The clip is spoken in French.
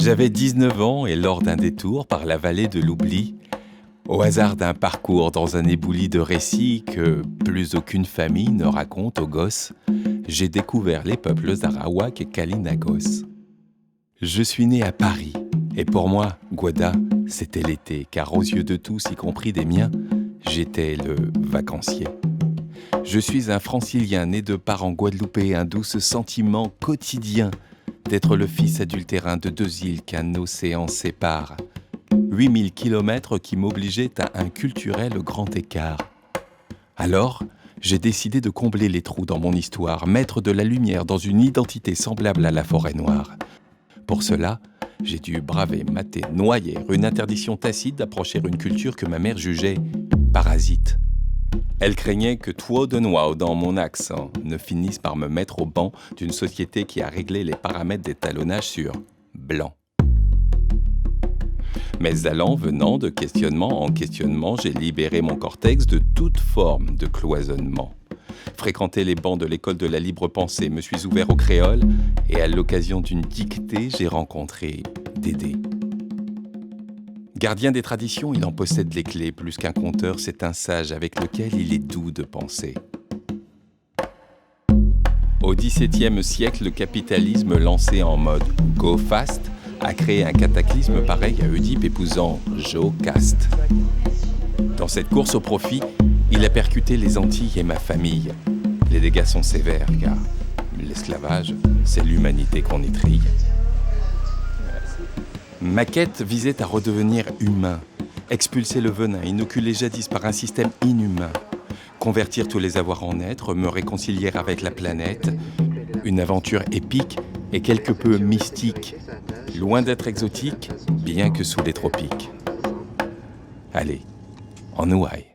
J'avais 19 ans et lors d'un détour par la vallée de l'oubli, au hasard d'un parcours dans un éboulis de récits que plus aucune famille ne raconte aux gosses, j'ai découvert les peuples arawak et Kalinagos. Je suis né à Paris, et pour moi, Guada, c'était l'été, car aux yeux de tous, y compris des miens, j'étais le vacancier. Je suis un francilien né de parents guadeloupéens, d'où ce sentiment quotidien d'être le fils adultérin de deux îles qu'un océan sépare. 8000 kilomètres qui m'obligeaient à un culturel grand écart. Alors, j'ai décidé de combler les trous dans mon histoire, mettre de la lumière dans une identité semblable à la forêt noire. Pour cela, j'ai dû braver, mater, noyer une interdiction tacite d'approcher une culture que ma mère jugeait parasite. Elle craignait que trop de noix dans mon accent ne finisse par me mettre au banc d'une société qui a réglé les paramètres d'étalonnage sur blanc. Mais allant, venant de questionnement en questionnement, j'ai libéré mon cortex de toute forme de cloisonnement. Fréquenté les bancs de l'école de la libre pensée, me suis ouvert au créole et à l'occasion d'une dictée, j'ai rencontré Dédé. Gardien des traditions, il en possède les clés. Plus qu'un conteur, c'est un sage avec lequel il est doux de penser. Au XVIIe siècle, le capitalisme lancé en mode « go fast » a créé un cataclysme pareil à Oedipe épousant Jocaste. Dans cette course au profit, il a percuté les Antilles et ma famille. Les dégâts sont sévères car l'esclavage, c'est l'humanité qu'on y trille. Ma quête visait à redevenir humain, expulser le venin inoculé jadis par un système inhumain, convertir tous les avoirs en êtres, me réconcilier avec la planète, une aventure épique et quelque peu mystique, loin d'être exotique, bien que sous les tropiques. Allez, en ouaille.